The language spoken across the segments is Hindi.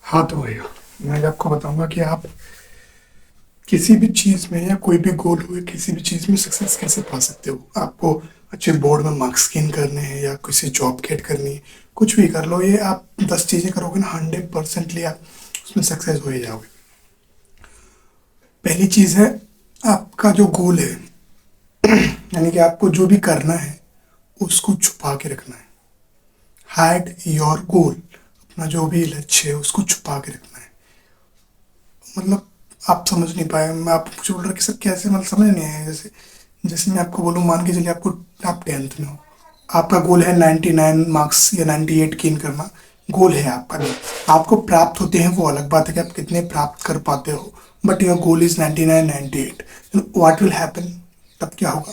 हाँ तो भैया, मैं आपको बताऊंगा कि आप किसी भी चीज़ में या कोई भी गोल हो, किसी भी चीज़ में सक्सेस कैसे पा सकते हो। आपको अच्छे बोर्ड में मार्क्स गेन करने हैं या किसी जॉब गेट करनी है, कुछ भी कर लो। ये आप 10 चीज़ें करोगे ना, 100% आप उसमें सक्सेस हो ही जाओगे। पहली चीज़ है, आपका जो गोल है, यानी कि आपको जो भी करना है उसको छुपा के रखना है। हाइड योर गोल, अपना जो भी लक्ष्य है उसको छुपा के रखना है। मतलब आप समझ नहीं पाए, मैं आपको कुछ बोल रहा कि सर कैसे, मतलब समझ नहीं आया। जैसे जैसे मैं आपको बोलूँ, मान के चलिए आपको, आप 10th में हो, आपका गोल है 99 मार्क्स या 98 गेन करना। गोल है आपका, नहीं आपको प्राप्त होते हैं वो अलग बात है कि आप कितने प्राप्त कर पाते हो, but your goal is 99 98। What will happen, तब क्या होगा,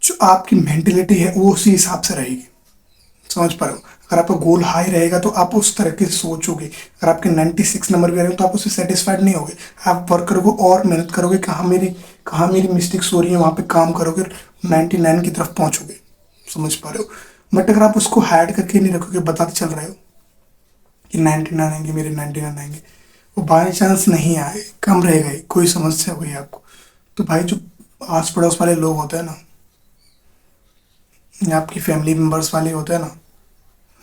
जो आपकी मेंटेलिटी है वो उसी हिसाब से रहेगी। समझ पा रहे हो। अगर आपका गोल हाई रहेगा तो आप उस तरह के सोचोगे। अगर आपके 96 नंबर भी आ रहे हो तो आप उससे सेटिस्फाइड नहीं होगे। आप वर्क करोगे और मेहनत करोगे, कहाँ मेरी मिस्टेक्स हो रही है वहाँ पे काम करोगे, 99 की तरफ पहुंचोगे। समझ पा रहे हो। बट अगर आप उसको हाइड करके नहीं रखोगे, बताते चल रहे हो कि 99 आएंगे, मेरे 99 आएंगे, वो बाई चांस नहीं आए, कम रह गए, कोई समस्या हुई आपको, तो भाई जो आस पड़ोस वाले लोग होते हैं ना, या आपकी फैमिली मेंबर्स वाले होते हैं ना,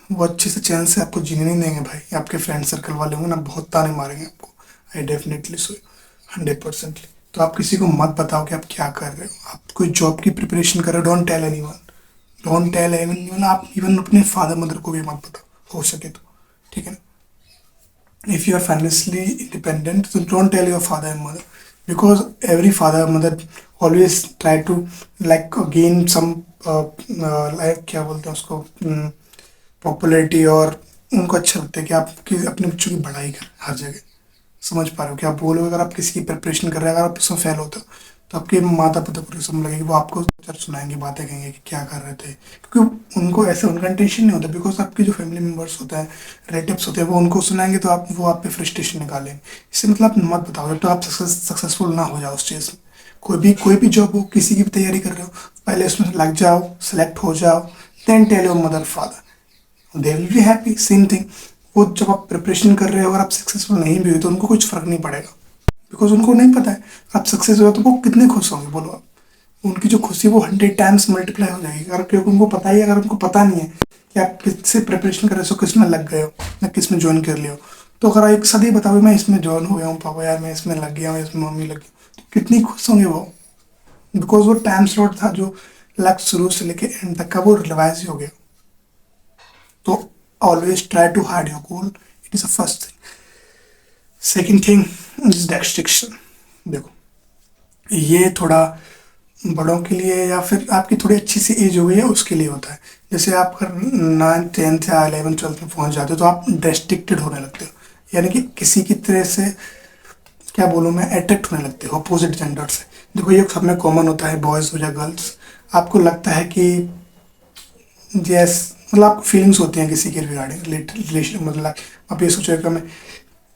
वो अच्छे से चैन से आपको जीने नहीं देंगे भाई। आपके फ्रेंड सर्कल वाले होंगे ना, बहुत ताने मारेंगे आपको। I definitely so, 100%। तो आप किसी को मत बताओ कि आप क्या कर रहे हो। आप कोई जॉब की प्रिपरेशन कर रहे हो, don't tell anyone, don't tell anyone. आप इवन अपने फादर मदर को भी मत बताओ, हो सके तो, ठीक है ना। If you are financially independent, so don't tell your father and mother, because every father and mother always try to like gain some like क्या बोलते हैं उसको, पॉपुलैरिटी, और उनको अच्छा लगता है कि आप अपने बच्चों की बढ़ाई करें हर जगह। समझ पा रहे हो, क्या आप बोलोगे, अगर आप किसी की प्रिपरेशन कर रहे हैं, अगर आप उसमें फेल होते हो तो आपके माता पिता को समझ लगेगी, वो आपको सर सुनाएंगे, बातें कहेंगे कि क्या कर रहे थे, क्योंकि उनको ऐसे, उनका इंटेंशन नहीं होता। बिकॉज आपके जो फैमिली मेम्बर्स होते हैं, रिलेटिव्स होते हैं, वो उनको सुनाएंगे तो वो आप पे फ्रस्ट्रेशन निकालेंगे। इससे मतलब आप मत बताओ जब तो आप सक्सेसफुल ना हो जाओ उस चीज़ में। कोई भी जॉब हो, किसी की भी तैयारी कर रहे हो, पहले उसमें लग जाओ, सेलेक्ट हो जाओ, then tell your mother father, they will be happy. Same thing, वो जब आप प्रिपरेशन कर रहे हो, अगर आप सक्सेसफुल नहीं भी हुए तो उनको कुछ फर्क नहीं पड़ेगा, बिकॉज उनको नहीं पता है आप सक्सेस हो तो वो कितने खुश होंगे, बोलो आप। उनकी जो खुशी वो 100 टाइम्स मल्टीप्लाई हो जाएगी, अगर क्योंकि उनको पता ही है। अगर उनको पता नहीं है कि आप किससे प्रिपरेशन कर रहे हो, किस में लग गए हो या किस में ज्वाइन कर लियो, तो अगर एक साथ ही बताओ मैं इसमें ज्वाइन हो गया हूँ पापा, यार मैं इसमें लग गया हूँ, इसमें मम्मी लगी, तो कितनी खुश होंगे वो। बिकॉज वो टाइम स्लॉट था जो लक्ष्य शुरू से लेके एंड तक का, वो रिवाइज ही हो गया। तो always try to hide your goal, it is a first thing. Second thing is distraction. देखो, ये थोड़ा बड़ों के लिए या फिर आपकी थोड़ी अच्छी सी एज हो गई है उसके लिए होता है। जैसे आप अगर 9th 10th या 11th 12th में पहुंच जाते हो तो आप डिस्ट्रिक्टेड होने लगते हो, यानी कि किसी की तरह से, क्या बोलूँ मैं, अट्रैक्ट होने लगते हो अपोजिट जेंडर से। देखो ये सब में कॉमन होता है, बॉयज़ हो या गर्ल्स, आपको लगता है कि यस, मतलब आपको फीलिंग्स होती हैं किसी के रिगार्डिंग रिलेशन, मतलब आप ये सोचो कि मैं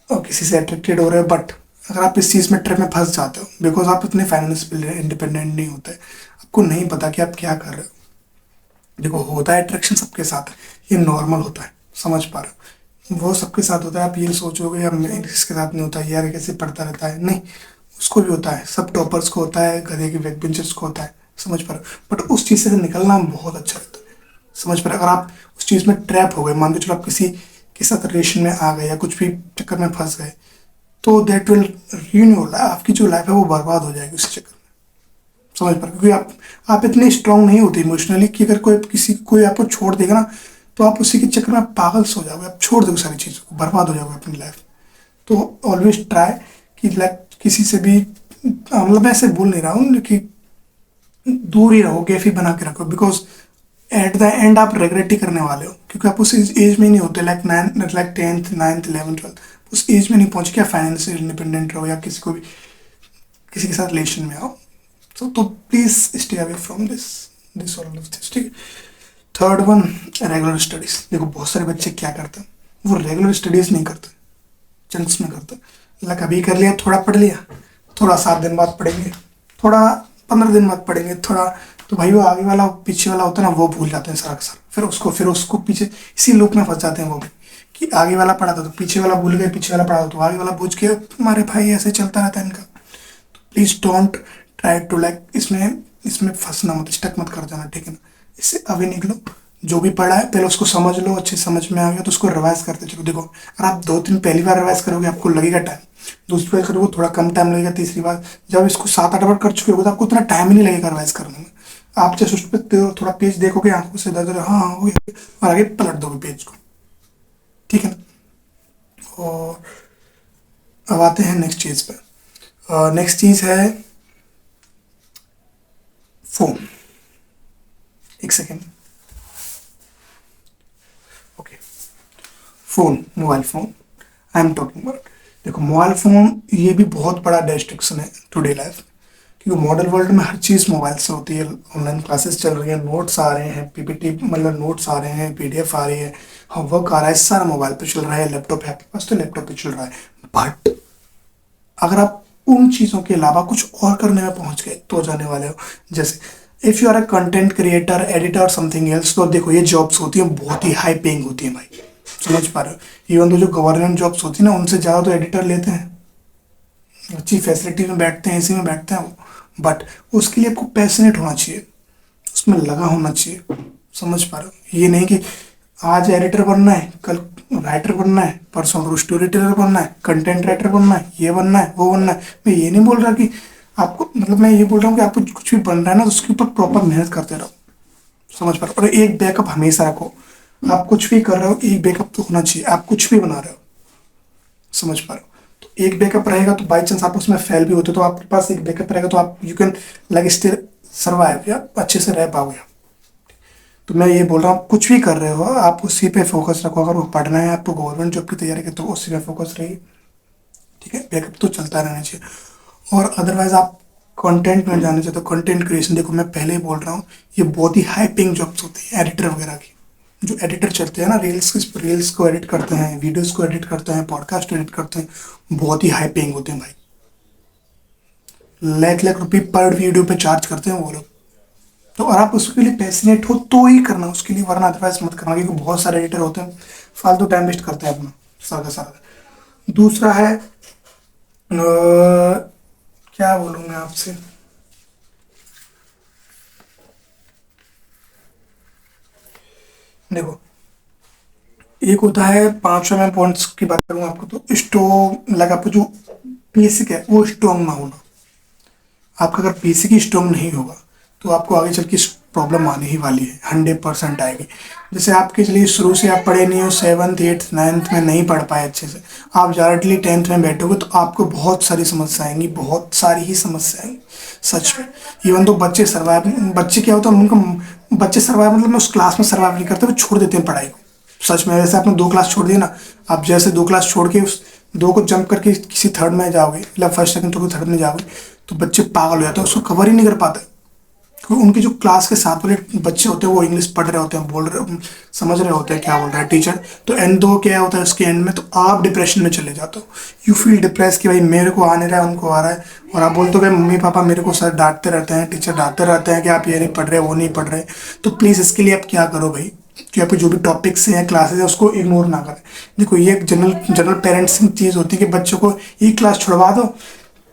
किसी से अट्रैक्टेड हो रहे हो, बट अगर आप इस चीज़ में ट्रैप में फंस जाते हो, बिकॉज आप इतने फाइनेंशियल इंडिपेंडेंट नहीं होते, आपको नहीं पता कि आप क्या कर रहे हो। देखो होता है अट्रैक्शन सबके साथ है, ये नॉर्मल होता है, समझ पा रहे हो, वो सबके साथ होता है। आप ये सोचोगे यार इसके साथ नहीं होता, यार कैसे पढ़ता रहता है, नहीं, उसको भी होता है, सब टॉपर्स को होता है, गधे के बैक बेंचर्स को होता है। समझ पा रहे हो, बट उस चीज़ से निकलना बहुत अच्छा रहता है। समझ पा रहे हो, अगर आप उस चीज़ में ट्रैप हो गए, मान के चलो आप किसी के साथ रिलेशन में आ गए या कुछ भी चक्कर में फंस गए, तो that will ruin your life, आपकी जो लाइफ है वो बर्बाद हो जाएगी उस चक्कर में। समझ पा रहे हो? क्योंकि आप इतने स्ट्रांग नहीं होते इमोशनली कि अगर कोई आपको छोड़ देगा ना, तो आप उसी के चक्कर में आप पागल सो जाओगे, आप छोड़ दोगे सारी चीज़ों को, बर्बाद हो जाओगे अपनी लाइफ। तो ऑलवेज ट्राई कि लाइक किसी से भी, मतलब मैं ऐसे बोल नहीं रहा हूँ कि दूर ही रहो, कैफी बना के रखो, बिकॉज एट द एंड आप रिग्रेट ही करने वाले हो, क्योंकि आप उस एज में ही नहीं होते, like 10th 9th 11th 12th, उस एज में नहीं पहुंचे कि आप फाइनेंशियल इंडिपेंडेंट रहो या किसी के साथ रिलेशन में आओ। तो please stay away from this all of this, ठीक है। Third one, regular studies. देखो बहुत सारे बच्चे क्या करते हैं, वो रेगुलर स्टडीज नहीं करते, चंक्स में करते हैं। लाइक अभी कर लिया, थोड़ा पढ़ लिया, थोड़ा 7 दिन बाद पढ़ेंगे, थोड़ा 15 दिन बाद पढ़ेंगे, थोड़ा, तो भाई वो आगे वाला पीछे वाला होता है ना, वो भूल जाते हैं सारा का सारा, फिर उसको पीछे इसी लूप में फंस जाते हैं वो भी, कि आगे वाला पढ़ा था तो पीछे वाला भूल गए, पीछे वाला पढ़ा था तो आगे वाला पूछ के, हमारे भाई ऐसे चलता रहता है इनका। Please don't try to like इसमें इसमें फंसना मत, स्टक मत कर जाना, ठीक है ना। इससे अभी निकलो, जो भी पढ़ा है पहले उसको समझ लो, अच्छे से समझ में आ गया तो उसको रिवाइज करते चलो। देखो अगर आप 2-3 पहली बार रिवाइज करोगे आपको लगेगा टाइम, दूसरी बार करोगे थोड़ा कम टाइम लगेगा, तीसरी बार जब इसको 7-8 बार कर चुके हो तो आपको उतना टाइम ही नहीं लगेगा रिवाइज करने में। आप जैसे उस पर थोड़ा पेज देखोगे आंखों से दर्द, हाँ हाँ हो गया, और आगे पलट दोगे पेज को, ठीक है ना। और अब आते हैं नेक्स्ट चीज पे। नेक्स्ट चीज है फोन। एक second, okay. Phone, mobile phone I am talking about. देखो मोबाइल फोन ये भी बहुत बड़ा डिस्ट्रक्शन है टुडे लाइफ, क्योंकि मॉडर्न वर्ल्ड में हर चीज़ मोबाइल से होती है। ऑनलाइन क्लासेस चल रही हैं, नोट्स आ रहे हैं, पीपीटी मतलब नोट्स आ रहे हैं, पीडीएफ आ रही है, होमवर्क आ रहा है, सारा मोबाइल पे चल रहा है। लैपटॉप है आपके पास तो लैपटॉप पे चल रहा है। बट अगर आप उन चीज़ों के अलावा कुछ और करने में पहुंच गए तो जाने वाले हो। जैसे if you are a content creator, editor, something else, तो देखो ये जॉब्स होती हैं बहुत ही हाई पेइंग होती हैं भाई, समझ पा रहे हो। इवन तो जो गवर्नमेंट जॉब्स होती है ना उनसे ज़्यादा तो एडिटर लेते हैं, अच्छी फैसिलिटी में बैठते हैं, एसी में बैठते हैं वो। बट उसके लिए आपको पैशनेट होना चाहिए, उसमें लगा होना चाहिए, समझ पा रहे हो। ये नहीं कि आज एडिटर बनना है, कल राइटर बनना है, परसों स्टोरी टेलर बनना है, कंटेंट राइटर बनना है, ये बनना है, वो बनना है। मैं ये नहीं बोल रहा कि आपको, मतलब मैं ये बोल रहा हूँ कि आपको कुछ भी बन रहा है ना तो उसके ऊपर प्रॉपर मेहनत करते रहो, समझ पा रहे हो। और एक बैकअप हमेशा रखो, आप कुछ भी कर रहे हो एक बैकअप तो होना चाहिए, आप कुछ भी बना रहे हो, समझ पा रहे हो। तो एक बैकअप रहेगा तो बाई चांस आप उसमें फेल भी होते तो आपके पास एक बैकअप रहेगा तो आप you can like still survive, या अच्छे से रह पाओगे। तो मैं ये बोल रहा हूँ कुछ भी कर रहे हो आप उसी पे फोकस रखो। अगर वो पढ़ना है आपको, गवर्नमेंट जॉब की तैयारी करते हो, उसी पे फोकस रहिए, ठीक है। बैकअप तो चलता रहना चाहिए। और अदरवाइज आप कंटेंट में जाना चाहते हो, कंटेंट क्रिएशन, देखो मैं पहले ही बोल रहा हूँ ये बहुत ही हाई पेइंग जॉब्स होती है एडिटर वगैरह की। जो एडिटर चलते हैं ना, रील्स को एडिट करते हैं, वीडियोस को एडिट करते हैं, पॉडकास्ट एडिट करते हैं, बहुत ही हाई पेइंग होते हैं भाई। लाख लाख रुपए पर वीडियो पे चार्ज करते हैं वो लोग। तो अगर आप उसके लिए पैशनेट हो तो ही करना उसके लिए, वरना अदरवाइज मत करना, क्योंकि बहुत सारे एडिटर होते हैं फालतू टाइम वेस्ट करते हैं अपना सारा सारा। दूसरा है क्या बोलूँ मैं आपसे, देखो एक होता है 500 पॉइंट्स की बात करूँ आपको तो स्ट्रोंग, लाइक आपको जो बेसिक है वो स्ट्रोंग ना होना। आपका अगर बेसिक ही स्ट्रोंग नहीं होगा तो आपको आगे चल के प्रॉब्लम आने ही वाली है, 100% आएगी। जैसे आपके चलिए शुरू से आप पढ़े नहीं हो, 7th 8th 9th में नहीं पढ़ पाए अच्छे से, आप डायरेक्टली 10th में बैठोगे तो आपको बहुत सारी समस्या आएंगी, बहुत सारी ही समस्या आएंगी सच में। इवन तो बच्चे सर्वाइव, बच्चे क्या होता है उनका, बच्चे सर्वाइव मतलब मैं उस क्लास में सर्वाइव नहीं करते, वो छोड़ देते हैं पढ़ाई को। सच में वैसे आपने 2 क्लास छोड़ दिया ना, आप जैसे 2 क्लास छोड़ के उस 2 को जंप करके किसी थर्ड में जाओगे, मतलब फर्स्ट सेकंड तो थर्ड में जाओगे, तो बच्चे पागल हो जाते हैं, उसको कवर ही नहीं कर पाते। क्योंकि उनके जो क्लास के साथ वाले बच्चे होते हैं वो इंग्लिश पढ़ रहे होते हैं, बोल रहे, समझ रहे होते हैं क्या बोल रहा है टीचर, तो एंड दो क्या होता है उसके एंड में, तो आप डिप्रेशन में चले जाते हो। यू फील डिप्रेस कि भाई मेरे को आ नहीं रहा है, उनको आ रहा है, और आप बोलते हो भाई मम्मी पापा मेरे को सर डांटते रहते हैं, टीचर डांटते रहते हैं कि आप ये नहीं पढ़ रहे, वो नहीं पढ़ रहे। तो प्लीज़ इसके लिए आप क्या करो भाई, कि आपके जो भी टॉपिक्स हैं क्लासेस है उसको इग्नोर ना करें। देखो ये एक जनरल जनरल पेरेंट्स की चीज़ होती है कि बच्चों को एक क्लास छुड़वा दो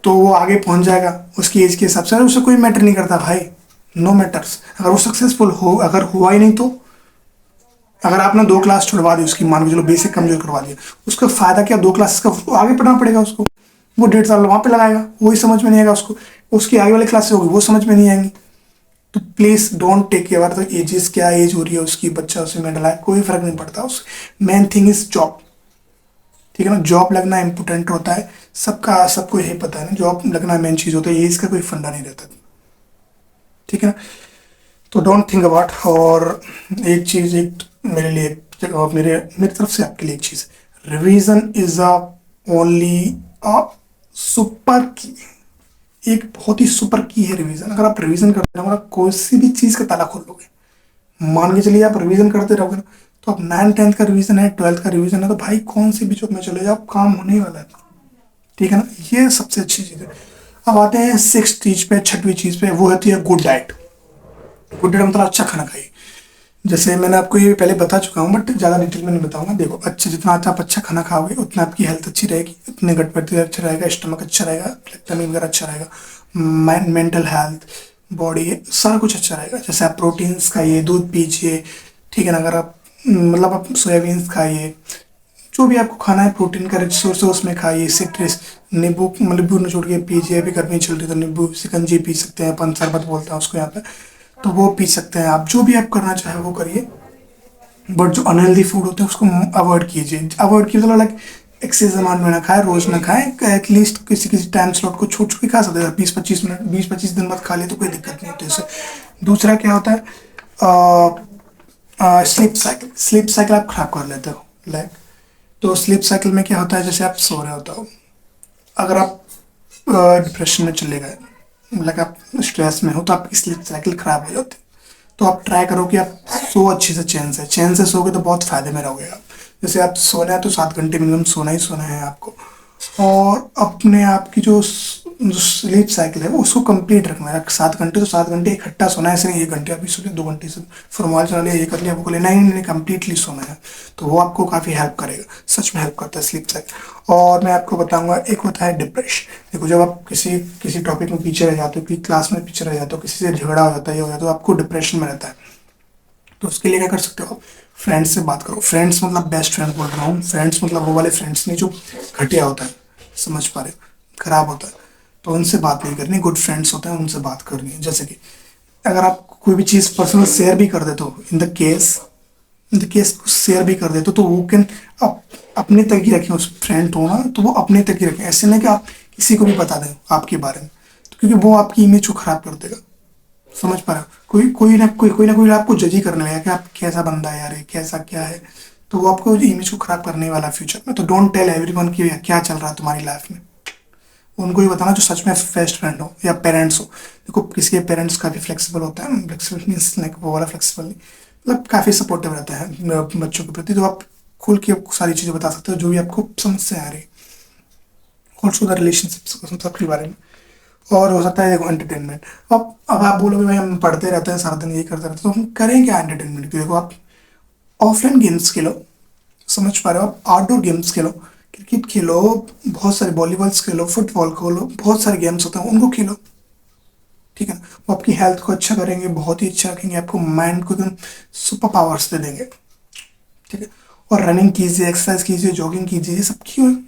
तो वो आगे पहुंच जाएगा उसकी एज के हिसाब से, उससे कोई मैटर नहीं करता भाई, नो मैटर्स। अगर वो सक्सेसफुल हो, अगर हुआ ही नहीं तो, अगर आपने 2 क्लास छुड़वा दी उसकी, मान के चलो बेसिक कमजोर करवा दिया, उसका फायदा क्या, 2 क्लासेस का उसको आगे पढ़ना पड़ेगा उसको, वो 1.5 साल वहां पे लगाएगा, वही समझ में नहीं आएगा उसको, उसकी आगे वाली क्लासेस होगी वो समझ में नहीं आएंगी। तो प्लीज डोंट टेक केयर तो एजेस, क्या एज हो रही है उसकी, बच्चा उसे मेडल आए कोई फर्क नहीं पड़ता उस, मेन थिंग इज जॉब, ठीक है ना। जॉब लगना इंपॉर्टेंट होता है, सबका सबको यही पता है ना, जॉब लगना मेन चीज होता है, एज का कोई फंडा नहीं रहता, ठीक है ना। तो डोंट थिंक अबाउट। और एक चीज, एक मेरे लिए और मेरे मेरी तरफ से आपके लिए एक चीज, revision is a only a super की, एक बहुत ही सुपर की है रिवीजन। अगर आप रिवीजन करते रहोगे ना कोई सी भी चीज का ताला खोल लोगे। मान के चलिए आप रिवीजन करते रहोगे ना, तो आप 9th 10th का रिवीजन है, 12th का रिवीजन है, तो भाई कौन सी भी जॉब में चले जाओ काम होने ही वाला है, ठीक है ना। ये सबसे अच्छी चीज है। अब आते हैं 6th चीज पे, 6वीं चीज पे, वो होती है गुड डाइट। गुड डाइट मतलब अच्छा खाना खाइए। जैसे मैंने आपको ये पहले बता चुका हूँ, बट ज़्यादा डिटेल में नहीं बताऊंगा। देखो, अच्छे जितना आप अच्छा खाना खाओगे उतना आपकी हेल्थ अच्छी रहेगी, उतने गट वगैरह अच्छा रहेगा, स्टमक अच्छा रहेगा, टमी वगैरह अच्छा रहेगा, माइंड, मेंटल हेल्थ, बॉडी, सारा कुछ अच्छा रहेगा। जैसे आप प्रोटीन्स खाइए, दूध पीजिए, ठीक है ना। अगर आप मतलब आप सोयाबीन्स खाइए, जो भी आपको खाना है प्रोटीन का रिच सोर्स है उसमें खाइए। सिट्रस, नींबू, नींबू निचोड़ के पीजिए। अभी गर्मी चल रही है तो नींबू शिकंजी पी सकते हैं, अपन शरबत बोलते हैं उसको यहाँ पे, तो वो पी सकते हैं आप। जो भी आप करना चाहे वो करिए, बट जो अनहेल्दी फूड होते हैं उसको अवॉइड कीजिए। अवॉइड कीजिए मतलब लाइक एक्सेस अमाउंट में ना खाए, रोज ना खाए, एटलीस्ट किसी किसी टाइम स्लॉट को छूट के खा सकते हैं। 20-25 मिनट, 20-25 दिन बाद खा लिए तो कोई दिक्कत नहीं होती इससे। दूसरा क्या होता है, स्लीप साइकिल। स्लीप साइकिल आप खराब कर लेते हो, लाइक, तो स्लीप साइकिल में क्या होता है, जैसे आप सो रहे होते हो, अगर आप डिप्रेशन में चले गए, मतलब आप स्ट्रेस में हो, तो आपकी स्लीप साइकिल खराब हो जाती है। तो आप ट्राई करो कि आप सो अच्छे से, चैन से सोओगे तो बहुत फायदे में रहोगे आप। जैसे आप सोना है तो 7 घंटे मिनिमम सोना ही सोना है आपको। और अपने आप की जो स्लीप साइकिल है वो उसको कंप्लीट रखना है। 7 घंटे तो 7 घंटे इकट्ठा सोना है, ऐसे नहीं 1 घंटे अभी सो लिया, 2 घंटे से फॉर्मॉल चला लिया, ये कर लिया, वो कर लिया, नहीं नहीं, कंप्लीटली सोना है। तो वो आपको काफ़ी हेल्प करेगा, सच में हेल्प करता है स्लीप साइकिल। और मैं आपको बताऊंगा, एक होता है डिप्रेशन। देखो, जब आप किसी किसी टॉपिक में पीछे रह जाते हो, किसी क्लास में पीछे रह जाते हो, किसी से झगड़ा हो जाता है, ये हो जाता है, तो आपको डिप्रेशन में रहता है। तो उसके लिए क्या कर सकते हो आप, फ्रेंड्स से बात करो। फ्रेंड्स मतलब बेस्ट फ्रेंड बोल रहा हूँ, फ्रेंड्स मतलब वो वाले फ्रेंड्स नहीं जो घटिया होता है, समझ पा रहे हो, खराब होता है। तो उनसे बात नहीं करनी, गुड फ्रेंड्स होते हैं उनसे बात करनी है। जैसे कि अगर आप कोई भी चीज़ पर्सनल शेयर भी कर देते हो, इन द केस शेयर भी कर देते हो, तो वो कैन आप अपने तक ही रखें। उस फ्रेंड हो ना, तो वो अपने तक ही रखें, ऐसे नहीं कि आप किसी को भी बता दें आपके बारे में, तो क्योंकि वो आपकी इमेज को खराब कर देगा। समझ पा रहे हो, कोई ना कोई आपको जज ही करने लगेगा कि आप कैसा बंदा है यार, ये कैसा क्या है। तो वो आपको इमेज को खराब करने वाला है फ्यूचर में। तो डोंट टेल एवरीवन कि क्या चल रहा है तुम्हारी लाइफ में। उनको ही बताना जो सच में बेस्ट फ्रेंड हो या पेरेंट्स हो। देखो, किसी के पेरेंट्स काफ़ी फ्लेक्सिबल होते हैं, फ्लेक्सिबल मीन्स लाइक वो वाला फ्लेक्सिबल नहीं, मतलब काफ़ी सपोर्टिव रहते हैं बच्चों के प्रति। तो आप खुल के सारी चीज़ें बता सकते हो जो भी आपको समस्या आ रही है। ऑल्सो द रिलेशनशिप्स सबके बारे में। और हो सकता है देखो एंटरटेनमेंट। अब आप बोलोगे भाई हम पढ़ते रहते हैं सारा दिन, ये करते रहते हैं, तो हम करें क्या एंटरटेनमेंट के? देखो, आप ऑफलाइन गेम्स खेलो, समझ पा रहे हो, आप आउटडोर गेम्स खेलो, क्रिकेट खेलो, बहुत सारे वॉलीबॉल्स खेलो, फुटबॉल खेलो, बहुत सारे गेम्स होते हैं उनको खेलो, ठीक है ना। वो आपकी हेल्थ को अच्छा करेंगे, बहुत ही अच्छा रखेंगे, आपको माइंड को एकदम सुपर पावर्स दे देंगे, ठीक है। और रनिंग कीजिए, एक्सरसाइज कीजिए, जॉगिंग कीजिए, ये सब क्यों है?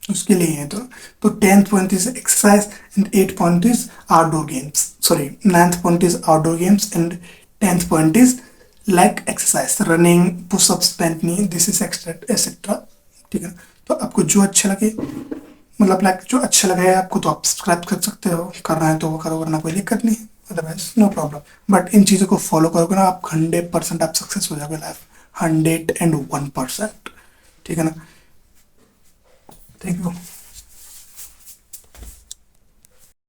उसके लिए है। तो 10th point is exercise and 8th point is outdoor games, sorry 9th point is outdoor games and 10th point is like exercise, running, pushups, पेंटनी, दिस इज एक्सेट्रा, ठीक है ना। तो आपको जो अच्छा लगे, मतलब लाइक जो अच्छा लगे आपको, तो आप सब्सक्राइब कर सकते हो, करना है तो वो करो, वरना कोई दिक्कत नहीं, अदरवाइज नो प्रॉब्लम। बट इन चीज़ों को फॉलो करोगे ना, आप 100% आप सक्सेस हो जाओगे लाइफ, 101%, ठीक है ना। Thank you.